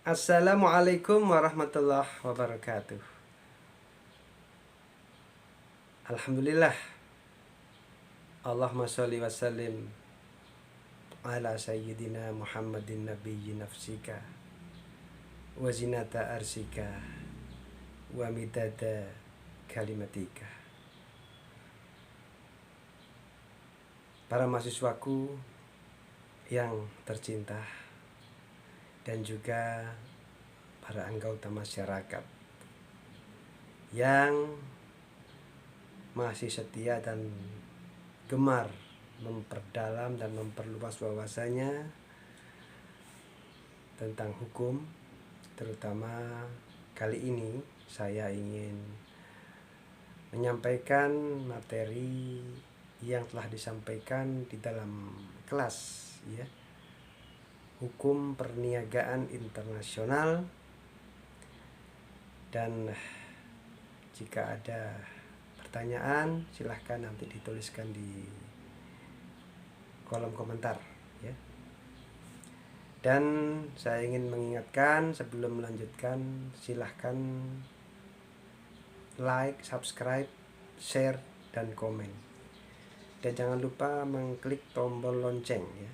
Assalamualaikum warahmatullahi wabarakatuh. Alhamdulillah. Allahumma sholli wa sallim ala sayyidina Muhammadin nabiyyi nafsika wa zinata arsika wa midada kalimatika. Para mahasiswaku yang tercinta dan juga para anggota masyarakat yang masih setia dan gemar memperdalam dan memperluas wawasannya tentang hukum, terutama kali ini saya ingin menyampaikan materi yang telah disampaikan di dalam kelas, ya, hukum perniagaan internasional. Dan jika ada pertanyaan silahkan nanti dituliskan di kolom komentar, ya. Dan saya ingin mengingatkan sebelum melanjutkan, silahkan like, subscribe, share, dan komen. Dan jangan lupa mengklik tombol lonceng, ya.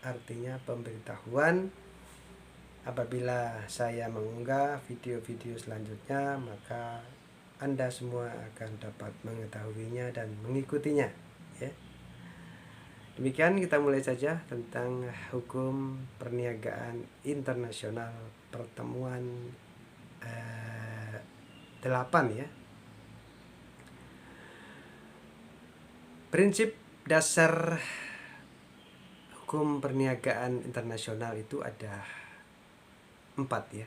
Artinya pemberitahuan apabila saya mengunggah video-video selanjutnya, maka Anda semua akan dapat mengetahuinya dan mengikutinya, ya. Demikian, kita mulai saja tentang hukum perniagaan internasional pertemuan 8, ya. Prinsip dasar hukum perniagaan internasional itu ada 4, ya.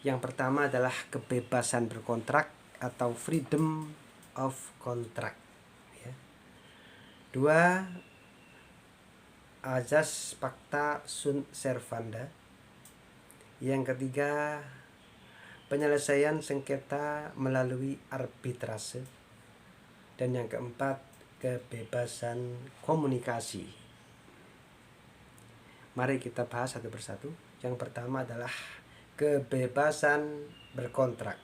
Yang pertama adalah kebebasan berkontrak atau freedom of contract, ya. 2, azas pacta sunt servanda. Yang ketiga, penyelesaian sengketa melalui arbitrase. Dan yang keempat, kebebasan komunikasi. Mari kita bahas satu persatu. Yang pertama adalah kebebasan berkontrak.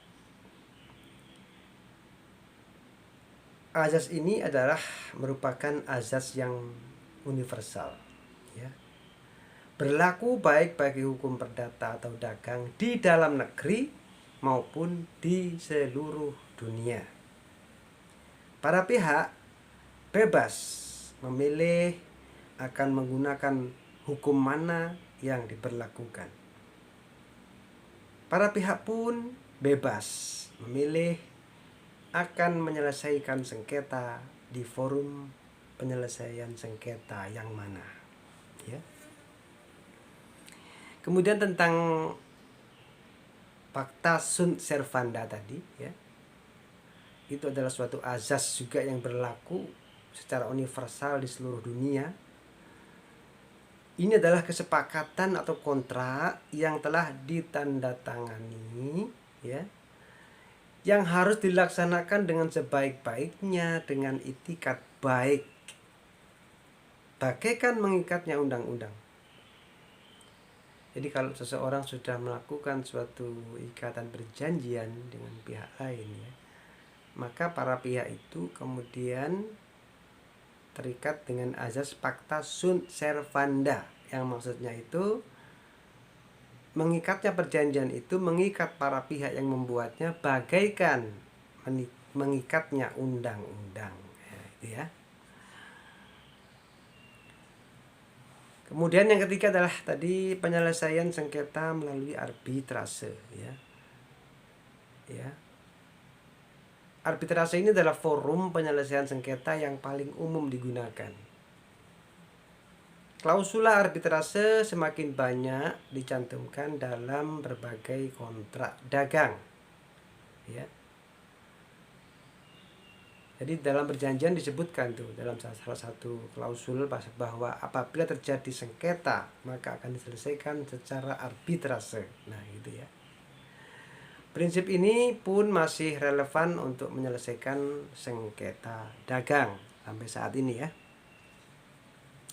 Azas ini adalah merupakan azas yang universal, ya. Berlaku baik bagi hukum perdata atau dagang di dalam negeri maupun di seluruh dunia. Para pihak bebas memilih akan menggunakan hukum mana yang diberlakukan. Para pihak pun bebas memilih akan menyelesaikan sengketa di forum penyelesaian sengketa yang mana, ya. Kemudian tentang pacta sunt servanda tadi, ya, itu adalah suatu azas juga yang berlaku secara universal di seluruh dunia. Ini adalah kesepakatan atau kontrak yang telah ditandatangani, ya, yang harus dilaksanakan dengan sebaik-baiknya, dengan itikat baik, bagaikan mengikatnya undang-undang. Jadi kalau seseorang sudah melakukan suatu ikatan perjanjian dengan pihak lain, ya, maka para pihak itu kemudian terikat dengan azas pacta sunt servanda, yang maksudnya itu mengikatnya perjanjian itu mengikat para pihak yang membuatnya bagaikan mengikatnya undang-undang, ya, itu, ya. Kemudian yang ketiga adalah tadi penyelesaian sengketa melalui arbitrase, ya. Ya. Arbitrase ini adalah forum penyelesaian sengketa yang paling umum digunakan. Klausula arbitrase semakin banyak dicantumkan dalam berbagai kontrak dagang, ya. Jadi dalam perjanjian disebutkan tuh dalam salah satu klausul bahwa apabila terjadi sengketa maka akan diselesaikan secara arbitrase. Nah, gitu, ya. Prinsip ini pun masih relevan untuk menyelesaikan sengketa dagang sampai saat ini, ya.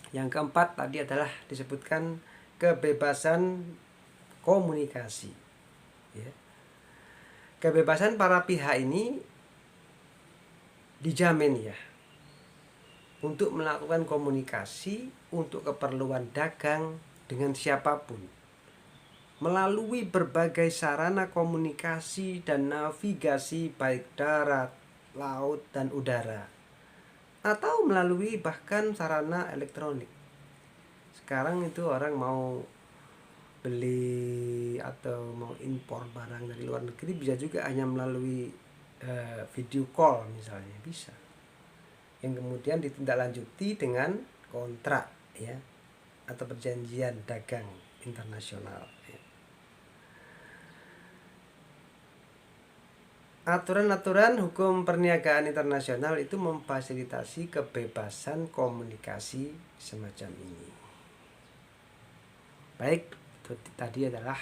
Yang keempat tadi adalah disebutkan kebebasan komunikasi. Ya. Kebebasan para pihak ini dijamin ya untuk melakukan komunikasi untuk keperluan dagang dengan siapapun melalui berbagai sarana komunikasi dan navigasi baik darat, laut, dan udara, atau melalui bahkan sarana elektronik. Sekarang itu orang mau beli atau mau impor barang dari luar negeri bisa juga hanya melalui video call misalnya, bisa, yang kemudian ditindaklanjuti dengan kontrak ya atau perjanjian dagang internasional ya. Aturan-aturan hukum perniagaan internasional itu memfasilitasi kebebasan komunikasi semacam ini. Baik, itu tadi adalah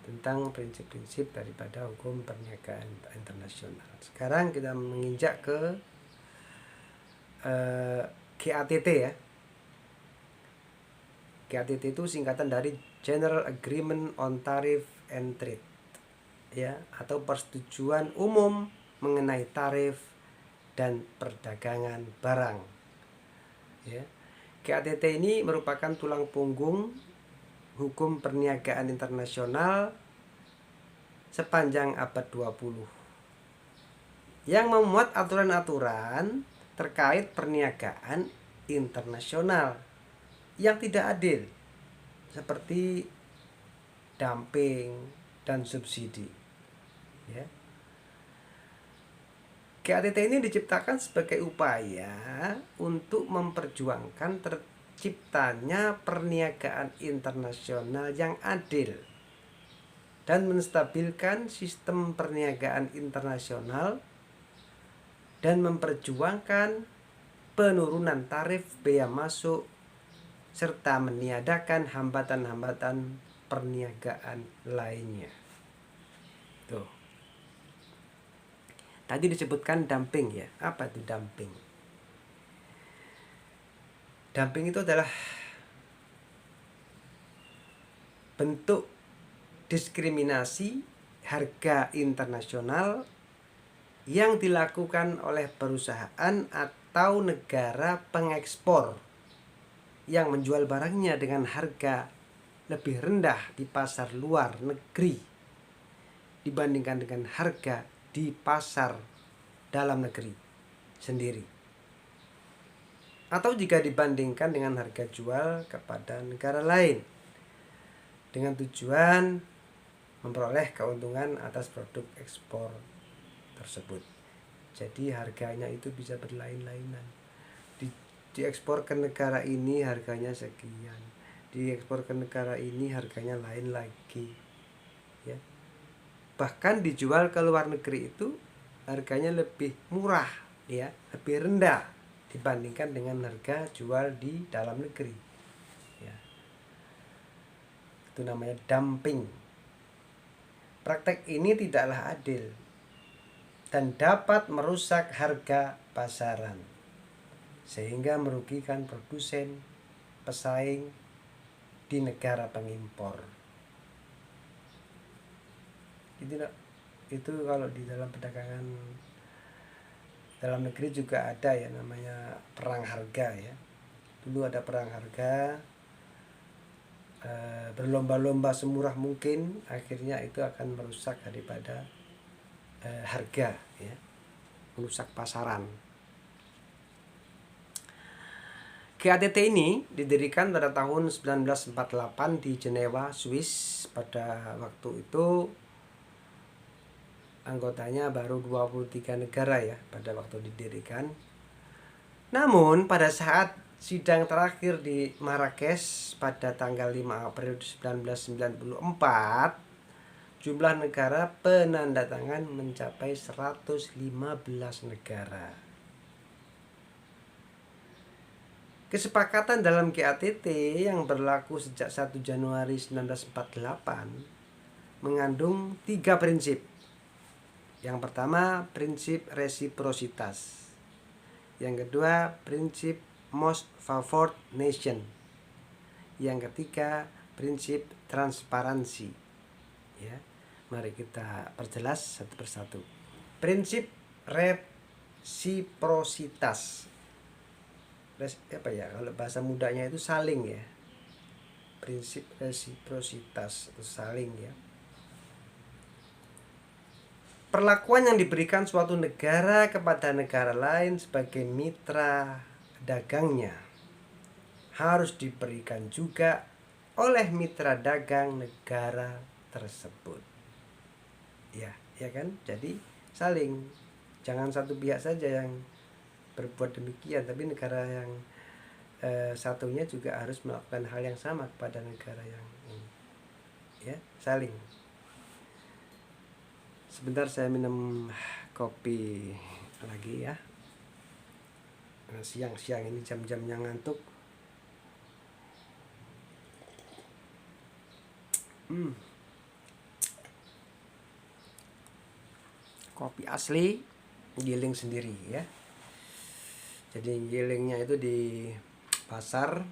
tentang prinsip-prinsip daripada hukum perniagaan internasional. Sekarang kita menginjak ke GATT ya. GATT itu singkatan dari General Agreement on Tariff and Trade ya, atau persetujuan umum mengenai tarif dan perdagangan barang ya. GATT ini merupakan tulang punggung hukum perniagaan internasional sepanjang abad 20 yang memuat aturan-aturan terkait perniagaan internasional yang tidak adil seperti dumping dan subsidi ya. GATT ini diciptakan sebagai upaya untuk memperjuangkan terciptanya perniagaan internasional yang adil dan menstabilkan sistem perniagaan internasional dan memperjuangkan penurunan tarif bea masuk serta meniadakan hambatan-hambatan perniagaan lainnya. Tuh. Tadi disebutkan dumping ya. Apa itu dumping? Dumping itu adalah bentuk diskriminasi harga internasional yang dilakukan oleh perusahaan atau negara pengekspor yang menjual barangnya dengan harga lebih rendah di pasar luar negeri dibandingkan dengan harga di pasar dalam negeri sendiri, atau jika dibandingkan dengan harga jual kepada negara lain dengan tujuan memperoleh keuntungan atas produk ekspor tersebut. Jadi harganya itu bisa berlain-lainan. Diekspor ke negara ini harganya sekian, diekspor ke negara ini harganya lain lagi ya. Bahkan dijual ke luar negeri itu harganya lebih murah ya, lebih rendah dibandingkan dengan harga jual di dalam negeri ya. Itu namanya dumping. Praktek ini tidaklah adil dan dapat merusak harga pasaran sehingga merugikan produsen, pesaing di negara pengimpor. Itu kalau di dalam perdagangan dalam negeri juga ada ya, namanya perang harga ya. Dulu ada perang harga, berlomba-lomba semurah mungkin, akhirnya itu akan merusak daripada harga ya, merusak pasaran. GATT ini didirikan pada tahun 1948 di Jenewa, Swiss. Pada waktu itu anggotanya baru 23 negara ya pada waktu didirikan. Namun pada saat sidang terakhir di Marrakesh pada tanggal 5 April 1994, jumlah negara penandatangan mencapai 115 negara. Kesepakatan dalam GATT yang berlaku sejak 1 Januari 1948 mengandung 3 prinsip. Yang pertama, prinsip resiprositas. Yang kedua, prinsip most favored nation. Yang ketiga, prinsip transparansi. Ya, mari kita perjelas satu persatu. Prinsip resiprositas. Kalau bahasa mudanya itu saling ya. Prinsip resiprositas itu saling ya. Perlakuan yang diberikan suatu negara kepada negara lain sebagai mitra dagangnya harus diberikan juga oleh mitra dagang negara tersebut. Ya kan? Jadi saling. Jangan satu pihak saja yang berbuat demikian, tapi negara yang satunya juga harus melakukan hal yang sama kepada negara yang ini. Ya, saling. Sebentar saya minum kopi lagi ya. Siang-siang ini jam-jamnya ngantuk. Kopi asli, giling sendiri ya. Jadi gilingnya itu di pasar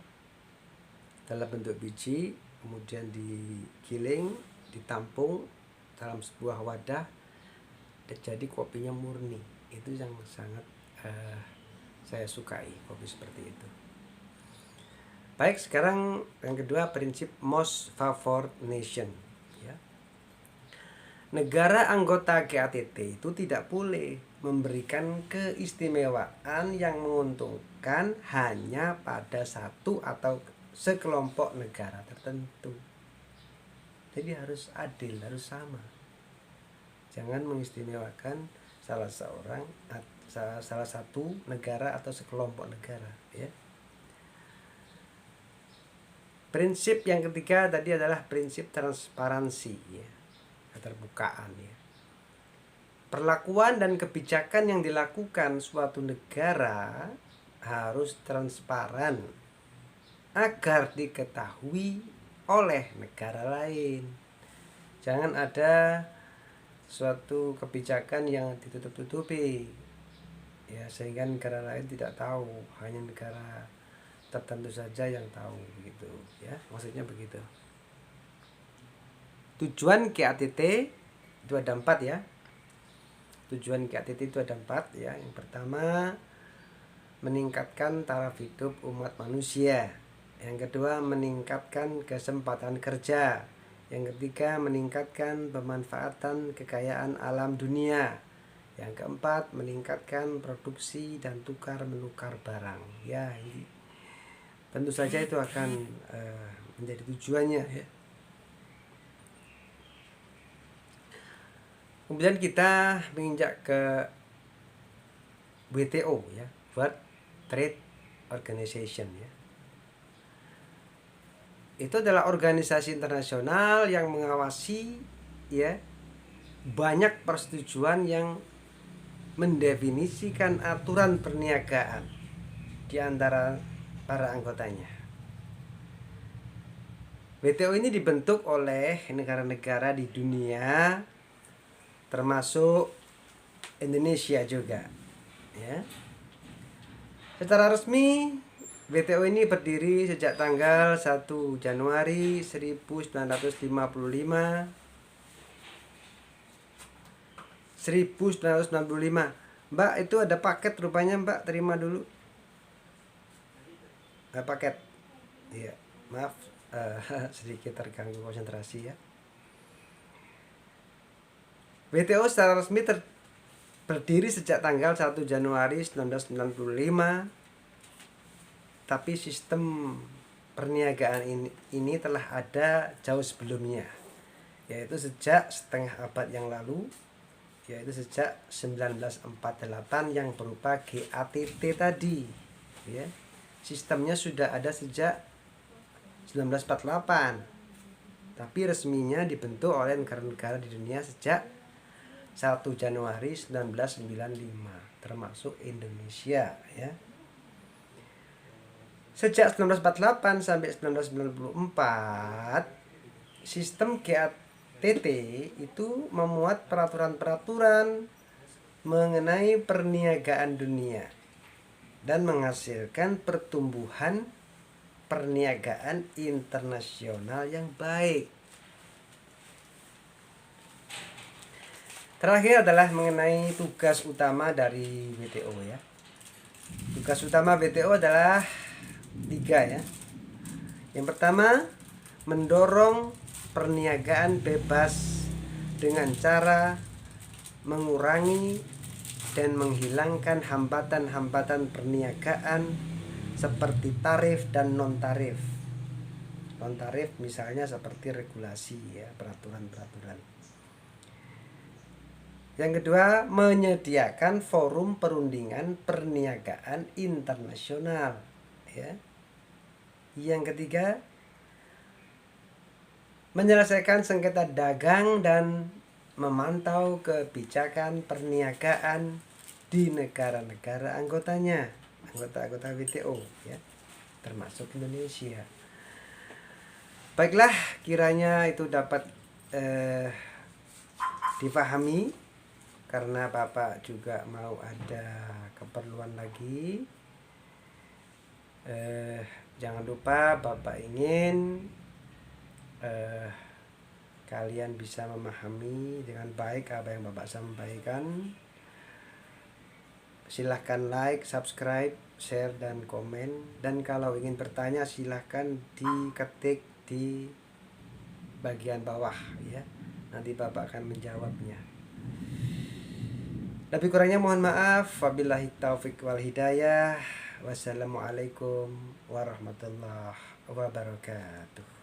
dalam bentuk biji, kemudian digiling, ditampung dalam sebuah wadah, jadi kopinya murni. Itu yang sangat saya sukai, kopi seperti itu. Baik, sekarang yang kedua, prinsip most favored nation ya. Negara anggota GATT itu tidak boleh memberikan keistimewaan yang menguntungkan hanya pada satu atau sekelompok negara tertentu. Jadi harus adil, harus sama. Jangan mengistimewakan salah satu negara atau sekelompok negara ya. Prinsip yang ketiga tadi adalah prinsip transparansi ya, keterbukaan ya. Perlakuan dan kebijakan yang dilakukan suatu negara harus transparan agar diketahui oleh negara lain. Jangan ada suatu kebijakan yang ditutup-tutupi ya, sehingga negara lain tidak tahu, hanya negara tertentu saja yang tahu begitu ya, maksudnya begitu. Tujuan GATT itu ada 4 ya. Tujuan GATT itu ada 4 ya. Yang pertama, meningkatkan taraf hidup umat manusia. Yang kedua, meningkatkan kesempatan kerja. Yang ketiga, meningkatkan pemanfaatan kekayaan alam dunia. Yang keempat, meningkatkan produksi dan tukar menukar barang. Ya, ini tentu saja itu akan menjadi tujuannya ya. Kemudian kita menginjak ke WTO ya, World Trade Organization ya. Itu adalah organisasi internasional yang mengawasi ya banyak persetujuan yang mendefinisikan aturan perniagaan di antara para anggotanya. WTO ini dibentuk oleh negara-negara di dunia, termasuk Indonesia juga ya. Secara resmi WTO ini berdiri sejak tanggal 1 Januari 1955. Mbak, itu ada paket rupanya, Mbak, terima dulu. Paket. Iya, maaf sedikit terganggu konsentrasi ya. WTO secara resmi berdiri sejak tanggal 1 Januari 1995. Tapi sistem perniagaan ini telah ada jauh sebelumnya, yaitu sejak setengah abad yang lalu, yaitu sejak 1948 yang berupa GATT tadi ya. Sistemnya sudah ada sejak 1948, tapi resminya dibentuk oleh negara-negara di dunia sejak 1 Januari 1995, termasuk Indonesia ya. Sejak 1948 sampai 1994, sistem GATT itu memuat peraturan-peraturan mengenai perniagaan dunia dan menghasilkan pertumbuhan perniagaan internasional yang baik. Terakhir adalah mengenai tugas utama dari WTO ya. Tugas utama WTO adalah 3 ya. Yang pertama, mendorong perniagaan bebas dengan cara mengurangi dan menghilangkan hambatan-hambatan perniagaan seperti tarif dan non-tarif. Non-tarif misalnya seperti regulasi ya, peraturan-peraturan. Yang kedua, menyediakan forum perundingan perniagaan internasional ya. Yang ketiga, menyelesaikan sengketa dagang dan memantau kebijakan perniagaan di negara-negara anggotanya, anggota WTO ya, termasuk Indonesia. Baiklah, kiranya itu dapat dipahami, karena Bapak juga mau ada keperluan lagi. Jangan lupa Bapak ingin kalian bisa memahami dengan baik apa yang Bapak sampaikan. Silahkan like, subscribe, share, dan komen. Dan kalau ingin bertanya silahkan diketik di bagian bawah ya. Nanti Bapak akan menjawabnya. Lebih kurangnya mohon maaf. Wabillahi taufik wal hidayah. Wassalamualaikum warahmatullahi wabarakatuh.